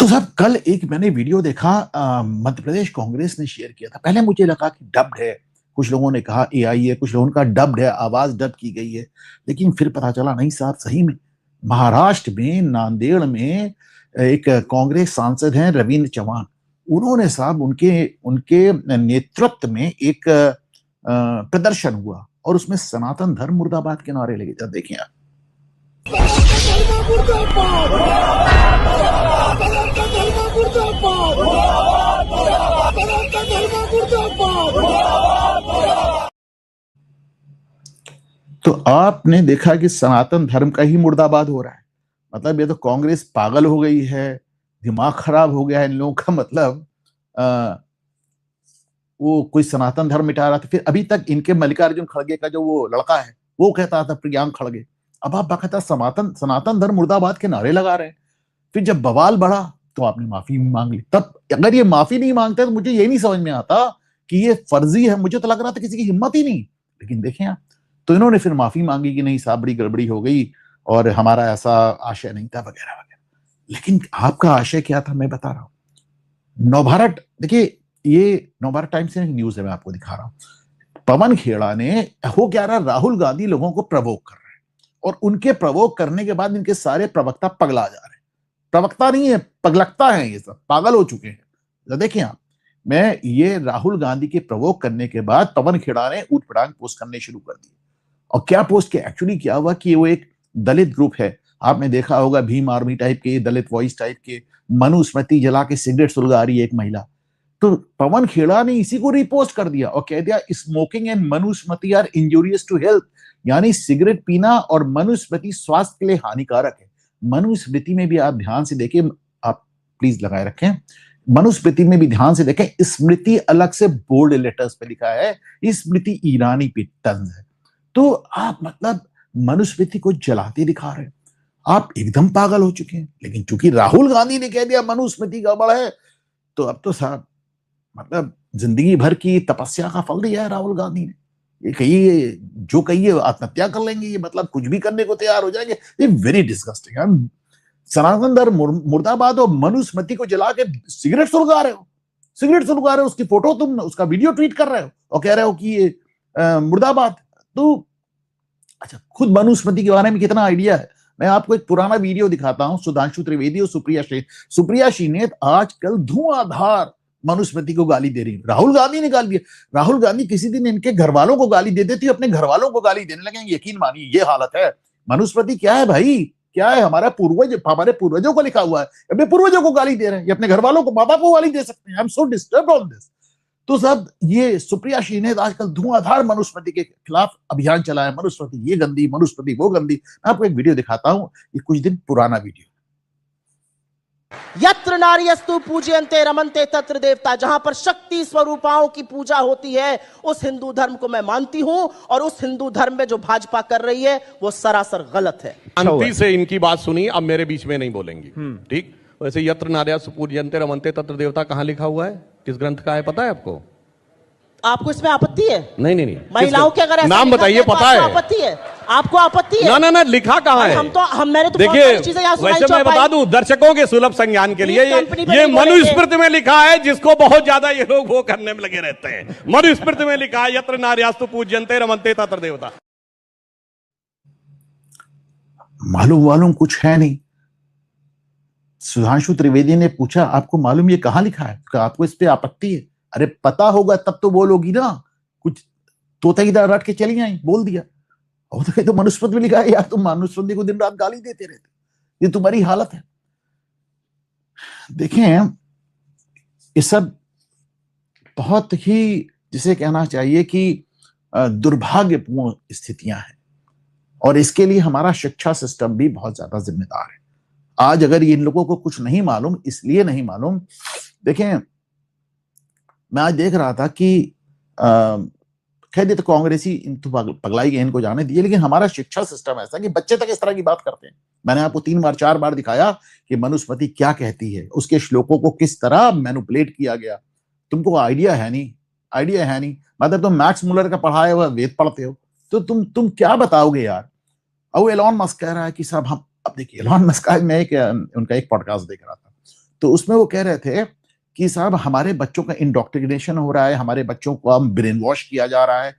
तो साहब कल एक मैंने वीडियो देखा, मध्य प्रदेश कांग्रेस ने शेयर किया था। पहले मुझे लगा कि डब्ड है, कुछ लोगों ने कहा एआई है, कुछ लोगों ने कहा डब्ड है, आवाज डब की गई है। लेकिन फिर पता चला नहीं साहब, सही में महाराष्ट्र में नांदेड़ में एक कांग्रेस सांसद हैं रविंद्र चौहान। उन्होंने साहब उनके उनके नेतृत्व में एक प्रदर्शन हुआ और उसमें सनातन धर्म मुर्दाबाद के नारे लगे। जब देखें आप, तो आपने देखा कि सनातन धर्म का ही मुर्दाबाद हो रहा है। मतलब ये तो कांग्रेस पागल हो गई है, दिमाग खराब हो गया है इन लोगों का। मतलब वो कोई सनातन धर्म मिटा रहा था, फिर अभी तक इनके मल्लिकार्जुन खड़गे का जो वो लड़का है वो कहता था प्रियांक खड़गे, अब आप बाकायदा सनातन सनातन धर्म मुर्दाबाद के नारे लगा रहे हैं। फिर जब बवाल बढ़ा तो आपने माफी मांग ली। तब अगर ये माफी नहीं मांगते तो मुझे ये नहीं समझ में आता कि ये फर्जी है। मुझे तो लग रहा था किसी की हिम्मत ही नहीं। लेकिन देखें आप, तो इन्होंने फिर माफी मांगी कि नहीं साहब बड़ी गड़बड़ी हो गई और हमारा ऐसा आशय नहीं था वगैरह वगैरह। लेकिन आपका आशय क्या था मैं बता रहा हूं। नवभारत, देखिए ये नवभारत टाइम्स से न्यूज है, मैं आपको दिखा रहा हूं। पवन खेड़ा ने हो क्या रहा, राहुल गांधी लोगों को प्रवोक कर रहे हैं और उनके प्रवोक करने के बाद इनके सारे प्रवक्ता पगला जा रहे हैं। प्रवक्ता नहीं है, पगलकता है, ये सब पागल हो चुके हैं। देखिए आप, मैं ये राहुल गांधी के प्रवोक करने के बाद पवन खेड़ा ने ऊट पटांग पोस्ट करने शुरू कर दिए। और क्या पोस्ट किया, एक्चुअली क्या हुआ कि वो एक दलित ग्रुप है, आपने देखा होगा भीम आर्मी टाइप के, दलित वॉइस टाइप के, मनुस्मृति जला के सिगरेट सुलगा रही है एक महिला। तो पवन खेड़ा ने इसी को रिपोस्ट कर दिया और कह दिया smoking and Manusmriti are injurious to health, यानी सिगरेट पीना और मनुस्मृति स्वास्थ्य के लिए हानिकारक है। मनुस्मृति में भी आप ध्यान से देखें, आप प्लीज लगाए रखें, मनुस्मृति में भी ध्यान से देखें, स्मृति अलग से बोल्ड लेटर्स पे लिखा है, स्मृति ईरानी पे तंज है। तो आप मतलब मनुस्मृति को जलाते दिखा रहे हैं। आप एकदम पागल हो चुके हैं। लेकिन चूंकि राहुल गांधी ने कह दिया मनुस्मृति गड़बड़ है, तो अब तो साहब मतलब जिंदगी भर की तपस्या का फल दिया है राहुल गांधी ने। ये कहिए जो कहिए आत्महत्या कर लेंगे, ये मतलब कुछ भी करने को तैयार हो जाएंगे। ये वेरी डिस्गस्टिंग। सनातन धर्म मुर्दाबाद और मनुस्मृति को जला के सिगरेट सुलगा रहे हो, सिगरेट सुलगा रहे हो, उसकी फोटो तुम, उसका वीडियो ट्वीट कर रहे हो और कह रहे हो कि ये मुर्दाबाद। तो अच्छा, खुद मनुस्मृति के बारे में कितना आइडिया है। मैं आपको एक पुराना वीडियो दिखाता हूं, सुधांशु त्रिवेदी और सुप्रिया श्रीनेत आजकल धुआंधार मनुस्मृति को गाली दे रही है। राहुल गांधी ने गाली दिया। राहुल गांधी किसी दिन इनके घर वालों को गाली दे देती, अपने घर वालों को गाली देने लगे। यकीन मानिए ये हालत है। मनुस्मृति क्या है भाई, क्या है, हमारे पूर्वजों को लिखा हुआ है, अपने पूर्वजों को गाली दे रहे हैं, ये अपने घर वालों को, माँ बाप को गाली दे सकते हैं। I am so disturbed on this. तो सब ये सुप्रिया श्रीनेत आजकल धुआंधार मनुस्मृति के खिलाफ अभियान चलाया, मनुस्मृति ये गंदी, मनुस्मृति वो गंदी। मैं आपको एक वीडियो दिखाता हूं, ये कुछ दिन पुराना वीडियो। यत्र नार्यस्तु पूजयन्ते रमन्ते तत्र देवता, जहां पर शक्ति स्वरूपाओं की पूजा होती है उस हिंदू धर्म को मैं मानती हूं, और उस हिंदू धर्म में जो भाजपा कर रही है वो सरासर गलत है। शांति से इनकी बात सुनी, अब मेरे बीच में नहीं बोलेंगी, ठीक। वैसे यत्र नार्यस्तु पूजयन्ते रमन्ते तत्र देवता कहां लिखा हुआ है, किस ग्रंथ का है, पता है आपको? आपको इसमें आपत्ति है? नहीं। महिलाओं के अगर नाम बताइए, पता है? आपत्ति है आपको? आपत्ति है? ना लिखा कहाँ है? मैंने तो देखिए, वैसे मैं बता दूं दर्शकों के सुलभ संज्ञान के लिए, ये मनुस्मृति में लिखा है, जिसको बहुत ज्यादा ये लोग वो करने में लगे रहते हैं। मनुस्मृति में लिखा है यत्र नार्यस्तु पूज्यन्ते रमन्ते तत्र देवता। मालूम कुछ है नहीं। सुधांशु त्रिवेदी ने पूछा आपको मालूम ये कहां लिखा है, आपको इस पे आपत्ति है? अरे पता होगा तब तो बोलोगी ना, कुछ तोता की तरह रट के चली आई, बोल दिया। और तो मनुस्मृति में लिखा है यार, तुम मनुस्मृति को दिन रात गाली देते रहते, ये तुम्हारी हालत है। देखें, ये सब बहुत ही, जिसे कहना चाहिए कि दुर्भाग्यपूर्ण स्थितियां हैं, और इसके लिए हमारा शिक्षा सिस्टम भी बहुत ज्यादा जिम्मेदार है। आज अगर इन लोगों को कुछ नहीं मालूम, इसलिए नहीं मालूम, देखें मैं आज देख रहा था कि खैर ये तो कांग्रेसी पगलाई गए, इनको जाने दिए, लेकिन हमारा शिक्षा सिस्टम ऐसा कि बच्चे तक इस तरह की बात करते हैं। मैंने आपको 3 4 बार दिखाया कि मनुस्मृति क्या कहती है, उसके श्लोकों को किस तरह मैनिपुलेट किया गया। तुमको आइडिया है नहीं। मतलब तुम मैक्स मुलर का पढ़ाया हुआ वेद पढ़ते हो, तो तुम क्या बताओगे यार। अब एलॉन मस्क कह रहा है कि साहब हम, अब देखिए एलॉन मस्क का मैं उनका एक पॉडकास्ट देख रहा था, तो उसमें वो कह रहे थे कि साहब हमारे बच्चों का इंडोक्ट्रिनेशन हो रहा है, हमारे बच्चों को हम ब्रेन वॉश किया जा रहा है।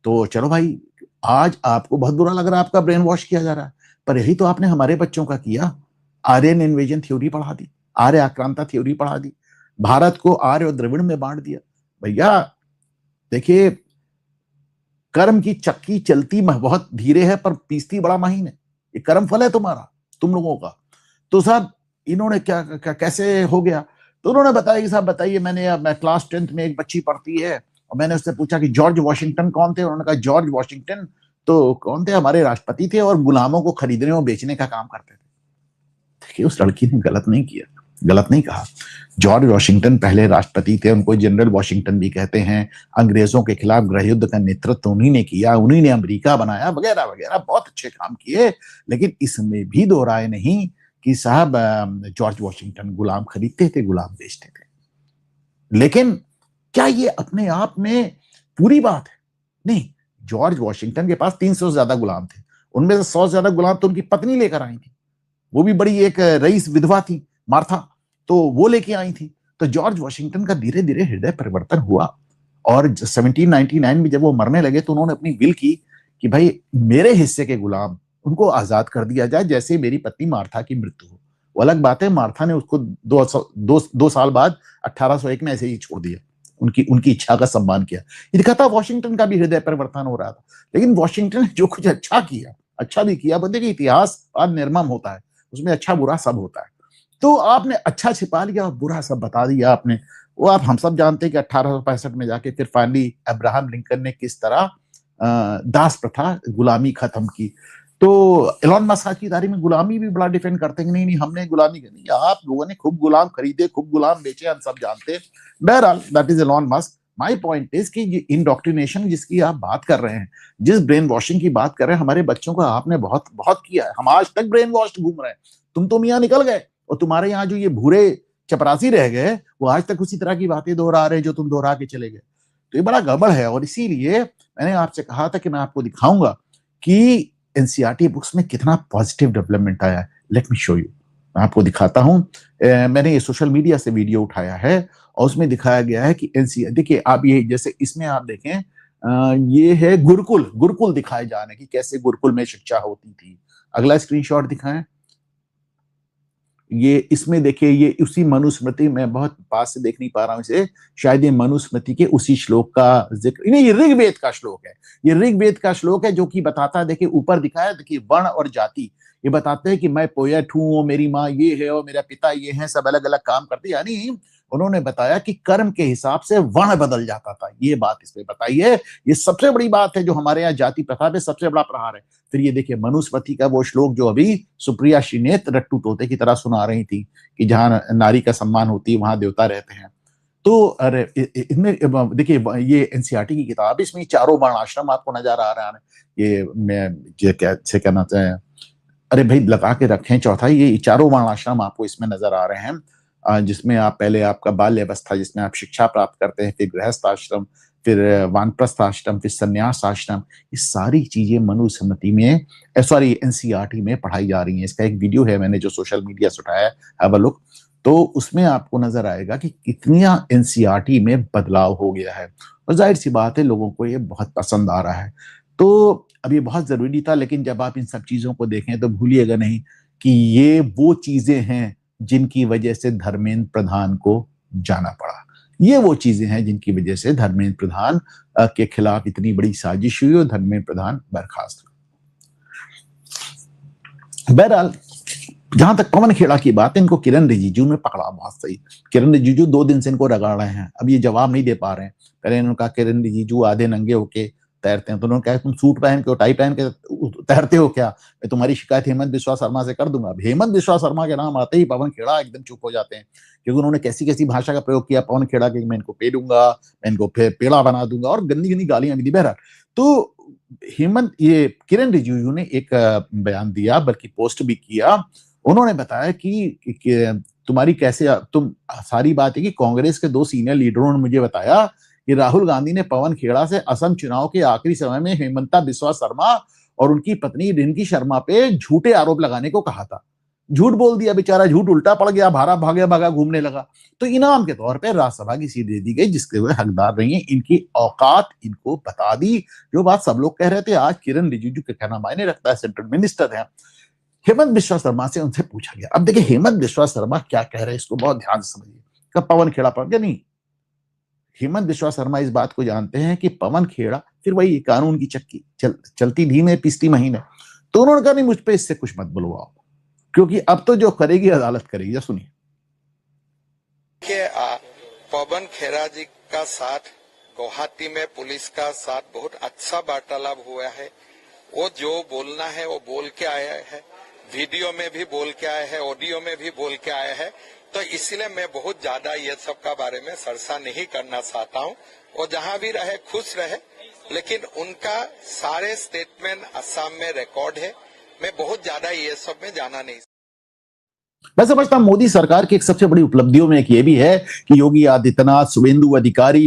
तो चलो भाई, आज आपको बहुत बुरा लग रहा है, आपका ब्रेन वॉश किया जा रहा है, पर यही तो आपने हमारे बच्चों का किया। आर्यन इन्वेजन थ्योरी पढ़ा दी, आर्य आक्रांता थ्योरी पढ़ा दी, भारत को आर्य और द्रविड़ में बांट दिया। भैया देखिए, कर्म की चक्की चलती बहुत धीरे है पर पीसती बड़ा महीन है। ये कर्म फल है तुम्हारा, तुम लोगों का। तो साहब इन्होंने क्या कैसे हो गया? तो उन्होंने बताया कि साहब बताइए, मैं क्लास 10th में एक बच्ची पढ़ती है और मैंने उससे पूछा कि जॉर्ज वॉशिंगटन कौन थे? उन्होंने कहा जॉर्ज वॉशिंगटन तो कौन थे? हमारे राष्ट्रपति थे और गुलामों को खरीदने और बेचने का काम करते थे। देखिए, उस लड़की ने गलत नहीं किया, गलत नहीं कहा। जॉर्ज वॉशिंगटन पहले राष्ट्रपति थे, उनको जनरल वॉशिंगटन भी कहते हैं। अंग्रेजों के खिलाफ गृह युद्ध का नेतृत्व उन्हीं ने किया, उन्हीं ने अमेरिका बनाया, वगैरह वगैरह, बहुत अच्छे काम किए। लेकिन इसमें भी दो राय नहीं कि साहब जॉर्ज वॉशिंगटन गुलाम खरीदते थे, गुलाम बेचते थे। लेकिन क्या ये अपने आप में पूरी बात है? नहीं। जॉर्ज वॉशिंगटन के पास 300 से ज्यादा गुलाम थे, उनमें से 100 से ज्यादा गुलाम तो उनकी पत्नी लेकर आई थी। वो भी बड़ी एक रईस विधवा थी, मार्था, तो वो लेके आई थी। तो जॉर्ज वॉशिंगटन का धीरे धीरे हृदय परिवर्तन हुआ और 1799 में जब वो मरने लगे तो उन्होंने अपनी विल की कि भाई मेरे हिस्से के गुलाम उनको आजाद कर दिया जाए, जैसे मेरी पत्नी मार्था की मृत्यु हो। वो अलग बात है, मार्था ने उसको 2 साल बाद 1801 में ऐसे ही छोड़ दिया, उनकी इच्छा का सम्मान किया। ये दिखा था वॉशिंगटन का भी हृदय परिवर्तन हो रहा था। लेकिन वॉशिंगटन ने जो कुछ अच्छा किया, अच्छा भी किया। देखिए, इतिहास आज निर्मम होता है, उसमें अच्छा बुरा सब होता है। तो आपने अच्छा छिपा लिया और बुरा सब बता दिया आपने। वो आप हम सब जानते हैं कि 1865 में जाके फिर फाइनली अब्राहम लिंकन ने किस तरह दास प्रथा, गुलामी खत्म की। तो एलन मस्क की तारीख में गुलामी भी बड़ा डिफेंड करते हैं कि नहीं हमने गुलामी करनी। आप लोगों ने खूब गुलाम खरीदे, खूब गुलाम बेचे, हम सब जानते हैं। बहरहाल that is Elon Musk. My point is कि ये इंडोक्ट्रिनेशन जिसकी आप बात कर रहे हैं, जिस ब्रेन वॉशिंग की बात कर रहे हैं, हमारे बच्चों का आपने बहुत बहुत किया है। हम आज तक ब्रेन वॉश घूम रहे हैं। तुम तो मियाँ निकल गए और तुम्हारे यहाँ जो ये भूरे चपरासी रह गए वो आज तक उसी तरह की बातें दोहरा रहे जो तुम दोहरा के चले गए। तो ये बड़ा गड़बड़ है। और इसीलिए मैंने आपसे कहा था कि मैं आपको दिखाऊंगा कि एनसीईआरटी बुक्स में कितना पॉजिटिव डेवलपमेंट आया है। Let me show you. मैं आपको दिखाता हूं। मैंने ये सोशल मीडिया से वीडियो उठाया है और उसमें दिखाया गया है कि एनसीईआरटी, देखिए आप ये जैसे इसमें आप देखें, ये है गुरुकुल दिखाए जाने की, कैसे गुरुकुल में शिक्षा होती थी। अगला स्क्रीनशॉट दिखाएं। ये इसमें देखिए, ये उसी मनुस्मृति में, बहुत पास से देख नहीं पा रहा हूं इसे, शायद ये मनुस्मृति के उसी श्लोक का जिक्र नहीं, ये ऋग्वेद का श्लोक है। ये ऋग्वेद का श्लोक है जो कि बताता है, देखिए ऊपर दिखाया, देखिए वर्ण और जाति, ये बताते हैं कि मैं पोएट हूं, मेरी माँ ये है और मेरा पिता ये है, सब अलग अलग काम करते। यानी उन्होंने बताया कि कर्म के हिसाब से वर्ण बदल जाता था। ये बात इसमें बताई है। ये सबसे बड़ी बात है जो हमारे यहाँ जाति प्रथा पे सबसे बड़ा प्रहार है। फिर ये देखिए मनुस्मृति का वो श्लोक जो अभी सुप्रिया श्रीनेत रट्टू तोते की तरह सुना रही थी कि जहां नारी का सम्मान होती है वहां देवता रहते हैं। तो अरे इसमें देखिए, ये एनसीईआरटी की किताब, इसमें चारों वर्ण आश्रम आपको नजर आ रहा है। ये मैं कैसे कहना चाहे, अरे भाई लगा के रखें चौथा, ये चारों वर्ण आश्रम आपको इसमें नजर आ रहे हैं, जिसमें आप पहले आपका बाल्य अवस्था जिसमें आप शिक्षा प्राप्त करते हैं, फिर गृहस्थ आश्रम, फिर वानप्रस्थ आश्रम, फिर संन्यास आश्रम। ये सारी चीजें मनुस्मृति में, सॉरी एनसीईआरटी में पढ़ाई जा रही हैं। इसका एक वीडियो है मैंने जो सोशल मीडिया से उठाया है, हैव अ लुक। तो उसमें आपको नजर आएगा कि कितना एनसीईआरटी में बदलाव हो गया है और जाहिर सी बात है लोगों को ये बहुत पसंद आ रहा है। तो अब ये बहुत जरूरी था, लेकिन जब आप इन सब चीजों को देखें तो भूलिएगा नहीं कि ये वो चीजें हैं जिनकी वजह से धर्मेंद्र प्रधान को जाना पड़ा। ये वो चीजें हैं जिनकी वजह से धर्मेंद्र प्रधान के खिलाफ इतनी बड़ी साजिश हुई और धर्मेंद्र प्रधान बर्खास्त हुए। बहरहाल जहां तक पवन खेड़ा की बात है, इनको किरण रिजिजू ने पकड़ा बहुत सही। किरण रिजिजू 2 दिन से इनको रगड़ रहे हैं, अब ये जवाब नहीं दे पा रहे हैं। पहले इन्होंने कहा किरण रिजिजू आधे नंगे होके तैरते हैं, तो उन्होंने कहा तुम सूट पहन के, टाई पहन के तैरते हो क्या? मैं तुम्हारी शिकायत हेमंत बिस्वा शर्मा से कर दूंगा। अब हेमंत बिस्वा शर्मा के नाम आते ही पवन खेड़ा एकदम चुप हो जाते हैं, क्योंकि उन्होंने कैसी कैसी भाषा का प्रयोग किया पवन खेड़ा के, मैं इनको पेड़ूंगा, मैं इनको पेड़ा बना दूंगा और गंदी गंदी गालियां भी दी। बहरहाल तो हेमंत, ये किरण रिजिजू ने एक बयान दिया, बल्कि पोस्ट भी किया। उन्होंने बताया कि तुम्हारी कैसे, तुम सारी बात है कि कांग्रेस के 2 सीनियर लीडरों ने मुझे बताया कि राहुल गांधी ने पवन खेड़ा से असम चुनाव के आखिरी समय में हेमंता बिस्वा शर्मा और उनकी पत्नी रिंकी शर्मा पे झूठे आरोप लगाने को कहा था। झूठ बोल दिया बेचारा, झूठ उल्टा पड़ गया, भागा भागा घूमने लगा। तो इनाम के तौर पे राज्यसभा की सीट दे दी गई, जिसके वे हकदार नहीं है। इनकी औकात इनको बता दी। जो बात सब लोग कह रहे थे, आज किरण रिजिजू के कहना मायने रखता है, सेंट्रल मिनिस्टर है। हेमंत बिस्वा शर्मा से उनसे पूछा गया। अब देखिए हेमंत बिस्वा शर्मा क्या कह रहे हैं, इसको बहुत ध्यान से समझिए। कब पवन खेड़ा पड़ गया? नहीं, हेमंत बिस्वा शर्मा इस बात को जानते हैं कि पवन खेड़ा फिर वही कानून की चक्की चलती धीमे पिसती महीने। तो उन्होंने कहा नहीं, मुझ पे इससे कुछ मत बुलवाओ, क्योंकि अब तो जो करेगी अदालत करेगी। सुनिए। पवन खेड़ा जी का साथ गुवाहाटी में पुलिस का साथ बहुत अच्छा वार्तालाप हुआ है। वो जो बोलना है वो बोल के आया है, वीडियो में भी बोल के आया है, ऑडियो में भी बोल के आया है। तो इसलिए मैं बहुत ज्यादा ये सब का बारे में चर्चा नहीं करना चाहता हूँ। वो जहाँ भी रहे खुश रहे, लेकिन उनका सारे स्टेटमेंट असम में रिकॉर्ड है। मैं बहुत ज्यादा ये सब में जाना नहीं। मैं समझता हूं मोदी सरकार की एक सबसे बड़ी उपलब्धियों में एक ये भी है कि योगी आदित्यनाथ, शुभेंदु अधिकारी,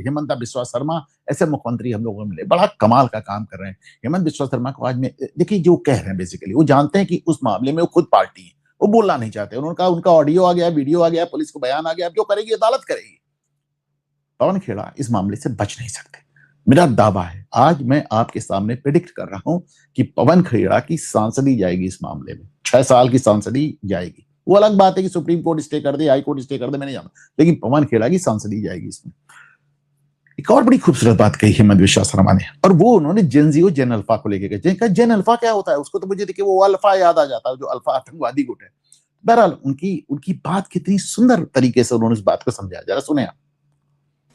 हेमंत बिस्वा शर्मा ऐसे मुख्यमंत्री हम लोगों को मिले, बड़ा कमाल का काम कर रहे हैं। हेमंत बिस्वा शर्मा को आज में देखिए जो कह रहे हैं, बेसिकली वो जानते हैं कि उस मामले में वो खुद पार्टी है, वो बोलना नहीं चाहते। उन्होंने कहा उनका ऑडियो आ गया, वीडियो आ गया, पुलिस को बयान आ गया, अब जो करेगी अदालत करेगी। पवन खेड़ा इस मामले से बच नहीं सकते। मेरा दावा है, आज मैं आपके सामने प्रेडिक्ट कर रहा हूं कि पवन खेड़ा की सांसदी जाएगी इस मामले में, 6 साल की सांसदी जाएगी। वो अलग बात है कि सुप्रीम कोर्ट स्टे कर दे, हाई कोर्ट स्टे कर दे, मैंने जाना, लेकिन पवन खेड़ा की सांसदी जाएगी इसमें। एक और बड़ी खूबसूरत बात कही हेमंत बिस्वा शर्मा ने, और वो उन्होंने जेन अल्फा को लेकर कहा। जेन अल्फा क्या होता है? उसको तो मुझे देखिए वो अल्फा याद आ जाता है, जो अल्फा आतंकवादी गुट है। बहरहाल उनकी बात कितनी सुंदर तरीके से उन्होंने इस बात को समझाया, जरा सुने आप।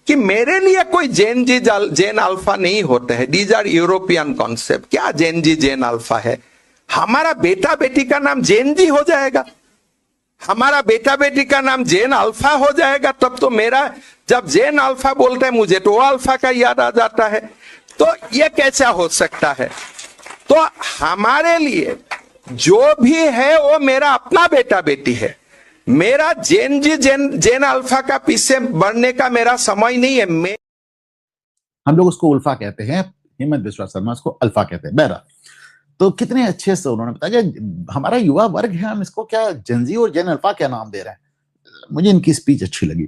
कि मेरे लिए कोई जेन अल्फा नहीं होते हैं। These are European concept. क्या जेन अल्फा है? हमारा बेटा बेटी का नाम जेन जी हो जाएगा, हमारा बेटा बेटी का नाम जेन अल्फा हो जाएगा, तब तो मेरा जब जेन अल्फा बोलते हैं मुझे तो अल्फा का याद आ जाता है। तो ये कैसा हो सकता है? तो हमारे लिए जो भी है वो मेरा अपना बेटा बेटी है। मेरा जेन अल्फा का पीछे बढ़ने का मेरा समय नहीं है। हम लोग उसको उल्फा कहते हैं, हेमंत बिस्वा शर्मा उसको अल्फा कहते हैं। बहरहाल तो कितने अच्छे से उन्होंने बताया कि हमारा युवा वर्ग है, हम इसको क्या जेनजी और जेन अल्फा क्या नाम दे रहे हैं। मुझे इनकी स्पीच अच्छी लगी।